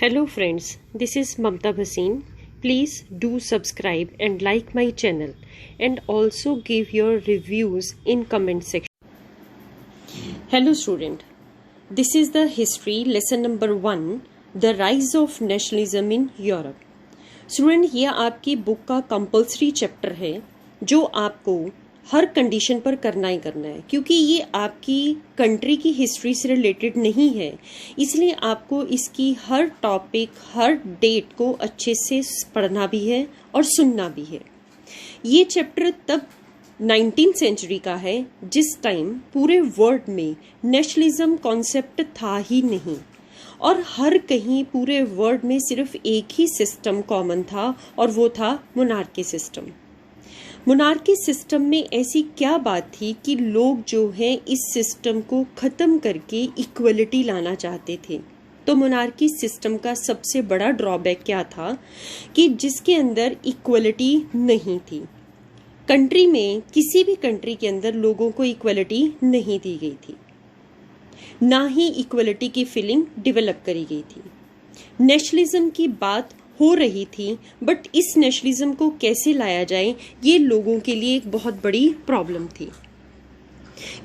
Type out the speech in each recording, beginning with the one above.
Hello friends, this is Mamta Bhasin. Please do subscribe and like my channel and also give your reviews in comment section. Hello student, this is the history lesson number 1, The Rise of Nationalism in Europe. Student ये आपकी book का compulsory chapter है जो आपको हर condition पर करना ही करना है, क्योंकि ये आपकी कंट्री की हिस्ट्री से रिलेटेड नहीं है, इसलिए आपको इसकी हर टॉपिक हर डेट को अच्छे से पढ़ना भी है और सुनना भी है। ये चैप्टर तब 19th सेंचुरी का है जिस टाइम पूरे वर्ल्ड में नेशनलिज्म कॉन्सेप्ट था ही नहीं और हर कहीं पूरे वर्ल्ड में सिर्फ एक ही सिस्टम कॉमन था और वो था मोनार्की सिस्टम। मोनार्की सिस्टम में ऐसी क्या बात थी कि लोग जो हैं इस सिस्टम को ख़त्म करके इक्वलिटी लाना चाहते थे। तो मोनार्की सिस्टम का सबसे बड़ा ड्रॉबैक क्या था कि जिसके अंदर इक्वलिटी नहीं थी। कंट्री में किसी भी कंट्री के अंदर लोगों को इक्वलिटी नहीं दी गई थी, ना ही इक्वलिटी की फीलिंग डेवलप करी गई थी। नेशनलिज्म की बात हो रही थी, बट इस नेशनलिज्म को कैसे लाया जाए ये लोगों के लिए एक बहुत बड़ी प्रॉब्लम थी,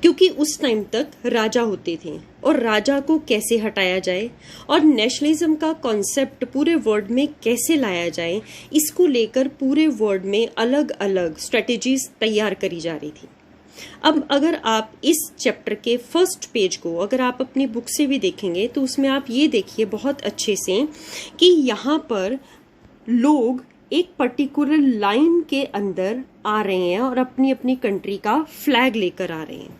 क्योंकि उस टाइम तक राजा होते थे और राजा को कैसे हटाया जाए और नेशनलिज्म का कॉन्सेप्ट पूरे वर्ल्ड में कैसे लाया जाए, इसको लेकर पूरे वर्ल्ड में अलग अलग स्ट्रेटेजीज तैयार करी जा रही थी। अब अगर आप इस चैप्टर के फर्स्ट पेज को अगर आप अपनी बुक से भी देखेंगे तो उसमें आप ये देखिए बहुत अच्छे से कि यहाँ पर लोग एक पर्टिकुलर लाइन के अंदर आ रहे हैं और अपनी अपनी कंट्री का फ्लैग लेकर आ रहे हैं।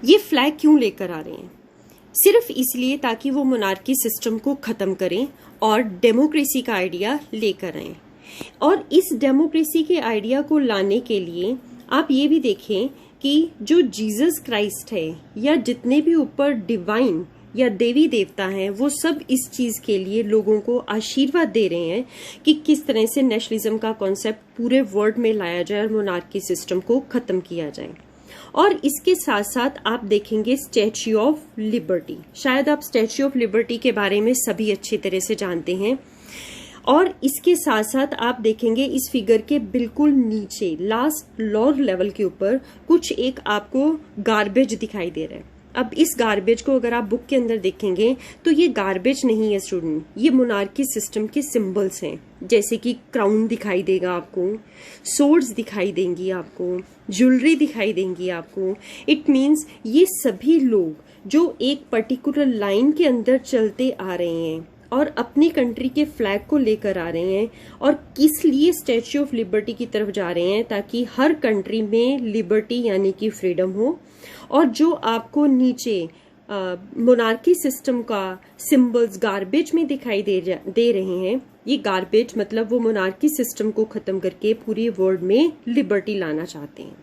ये फ्लैग क्यों लेकर आ रहे हैं? सिर्फ इसलिए ताकि वो मोनार्की सिस्टम को खत्म करें और डेमोक्रेसी का आइडिया लेकर आए। और इस डेमोक्रेसी के आइडिया को लाने के लिए आप ये भी देखें कि जो जीसस क्राइस्ट है या जितने भी ऊपर डिवाइन या देवी देवता हैं वो सब इस चीज के लिए लोगों को आशीर्वाद दे रहे हैं कि किस तरह से नेशनलिज्म का कॉन्सेप्ट पूरे वर्ल्ड में लाया जाए और मोनार्की सिस्टम को खत्म किया जाए। और इसके साथ साथ आप देखेंगे स्टैच्यू ऑफ लिबर्टी। शायद आप स्टैच्यू ऑफ लिबर्टी के बारे में सभी अच्छी तरह से जानते हैं। और इसके साथ साथ आप देखेंगे इस फिगर के बिल्कुल नीचे लास्ट लोअर लेवल के ऊपर कुछ एक आपको गार्बेज दिखाई दे रहा है। अब इस गार्बेज को अगर आप बुक के अंदर देखेंगे तो ये गार्बेज नहीं है स्टूडेंट, ये मोनार्की सिस्टम के सिंबल्स हैं। जैसे कि क्राउन दिखाई देगा आपको, सोर्ड्स दिखाई देंगी आपको, ज्वेलरी दिखाई देंगी आपको। इट मीन्स ये सभी लोग जो एक पर्टिकुलर लाइन के अंदर चलते आ रहे हैं और अपनी कंट्री के फ्लैग को लेकर आ रहे हैं और किस लिए स्टैच्यू ऑफ लिबर्टी की तरफ जा रहे हैं, ताकि हर कंट्री में लिबर्टी यानी कि फ्रीडम हो। और जो आपको नीचे मोनार्की सिस्टम का सिंबल्स गार्बेज में दिखाई दे रहे हैं, ये गार्बेज मतलब वो मोनार्की सिस्टम को खत्म करके पूरी वर्ल्ड में लिबर्टी लाना चाहते हैं।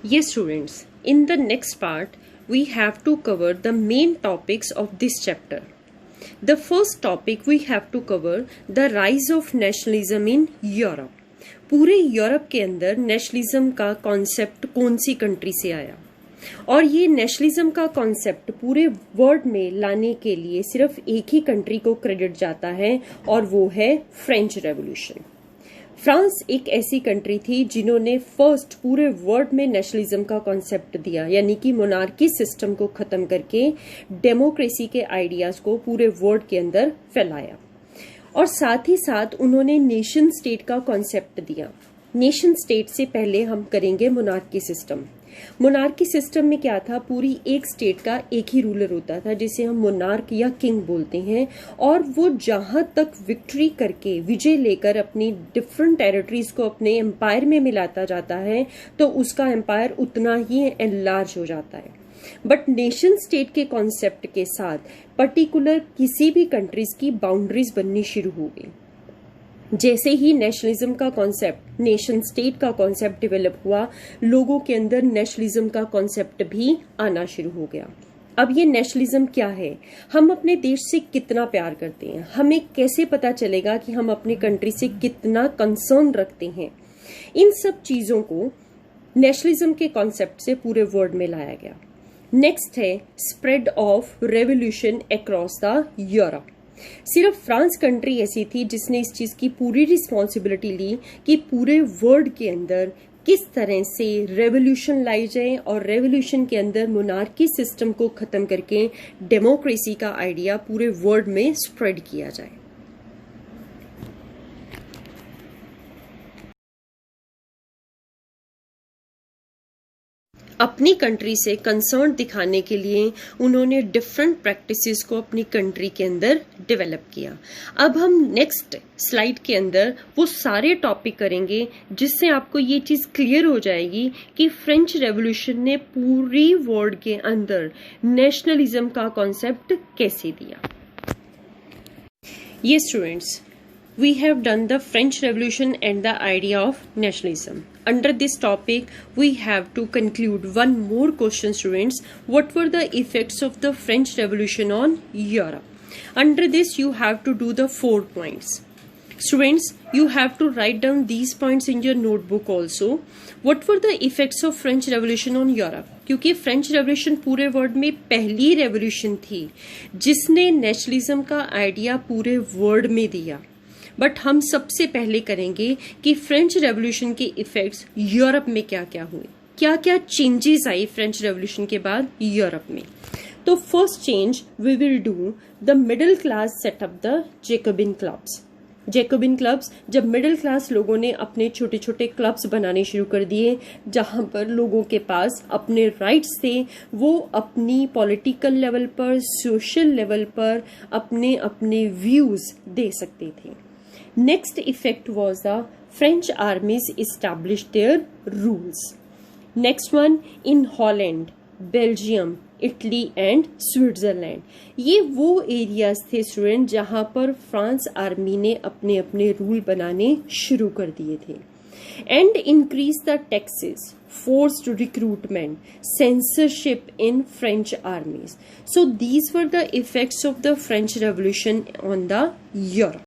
ये students, in the next part we have to cover the main topics of this chapter. The first topic we have to cover the rise of nationalism in Europe। पूरे यूरोप के अंदर nationalism का concept कौन सी country से आया और ये nationalism का कॉन्सेप्ट पूरे वर्ल्ड में लाने के लिए सिर्फ एक ही कंट्री को क्रेडिट जाता है और वो है फ्रेंच रेवोल्यूशन। फ्रांस एक ऐसी कंट्री थी जिन्होंने फर्स्ट पूरे वर्ल्ड में नेशनलिज्म का कॉन्सेप्ट दिया, यानी कि मोनार्की सिस्टम को खत्म करके डेमोक्रेसी के आइडियाज को पूरे वर्ल्ड के अंदर फैलाया। और साथ ही साथ उन्होंने नेशन स्टेट का कॉन्सेप्ट दिया। नेशन स्टेट से पहले हम करेंगे मोनार्की सिस्टम। मोनार्की सिस्टम में क्या था, पूरी एक स्टेट का एक ही रूलर होता था जिसे हम मोनार्क या किंग बोलते हैं, और वो जहां तक विक्ट्री करके विजय लेकर अपनी डिफरेंट टेरिटरीज को अपने एम्पायर में मिलाता जाता है तो उसका एम्पायर उतना ही एनलार्ज हो जाता है। बट नेशन स्टेट के कॉन्सेप्ट के साथ पर्टिकुलर किसी भी कंट्रीज की बाउंड्रीज बननी शुरू हो गई। जैसे ही नेशनलिज्म का कॉन्सेप्ट, नेशन स्टेट का कॉन्सेप्ट डेवलप हुआ, लोगों के अंदर नेशनलिज्म का कॉन्सेप्ट भी आना शुरू हो गया। अब ये नेशनलिज्म क्या है, हम अपने देश से कितना प्यार करते हैं, हमें कैसे पता चलेगा कि हम अपनी कंट्री से कितना कंसर्न रखते हैं, इन सब चीजों को नेशनलिज्म के कॉन्सेप्ट से पूरे वर्ल्ड में लाया गया। नेक्स्ट है spread of revolution across the Europe. सिर्फ फ्रांस कंट्री ऐसी थी जिसने इस चीज की पूरी रिस्पॉन्सिबिलिटी ली कि पूरे वर्ल्ड के अंदर किस तरह से रेवोल्यूशन लाई जाए और रेवोल्यूशन के अंदर मोनार्की सिस्टम को खत्म करके डेमोक्रेसी का आइडिया पूरे वर्ल्ड में स्प्रेड किया जाए। अपनी कंट्री से कंसर्न दिखाने के लिए उन्होंने डिफरेंट प्रैक्टिसेस को अपनी कंट्री के अंदर डेवलप किया। अब हम नेक्स्ट स्लाइड के अंदर वो सारे टॉपिक करेंगे जिससे आपको ये चीज क्लियर हो जाएगी कि फ्रेंच रेवोल्यूशन ने पूरी वर्ल्ड के अंदर नेशनलिज्म का कॉन्सेप्ट कैसे दिया। ये students, we have done the French Revolution and the idea of nationalism. Under this topic, we have to conclude one more question, students. What were the effects of the French Revolution on Europe? Under this, you have to do the 4 points. Students, you have to write down these points in your notebook also. What were the effects of French Revolution on Europe? क्योंकि French revolution पूरे world में पहली revolution थी जिसने nationalism का idea पूरे world में दिया। बट हम सबसे पहले करेंगे कि फ्रेंच रेवोल्यूशन के इफेक्ट्स यूरोप में क्या क्या हुए, क्या क्या चेंजेस आई फ्रेंच रेवोल्यूशन के बाद यूरोप में। तो first change we will do the middle class setup the Jacobin clubs. Jacobin clubs, जब मिडिल क्लास लोगों ने अपने छोटे छोटे क्लब्स बनाने शुरू कर दिए जहां पर लोगों के पास अपने राइट्स थे, वो अपनी पॉलिटिकल लेवल पर, सोशल लेवल पर अपने अपने व्यूज दे सकते थे। Next effect was the French armies established their rules. Next one, in Holland, Belgium, Italy and Switzerland. ये वो एरियाज थे स्टूडेंट जहां पर फ्रांस आर्मी ने अपने अपने रूल बनाने शुरू कर दिए थे। And increase the taxes, forced recruitment, censorship in French armies. So these were the effects of the French Revolution on the Europe.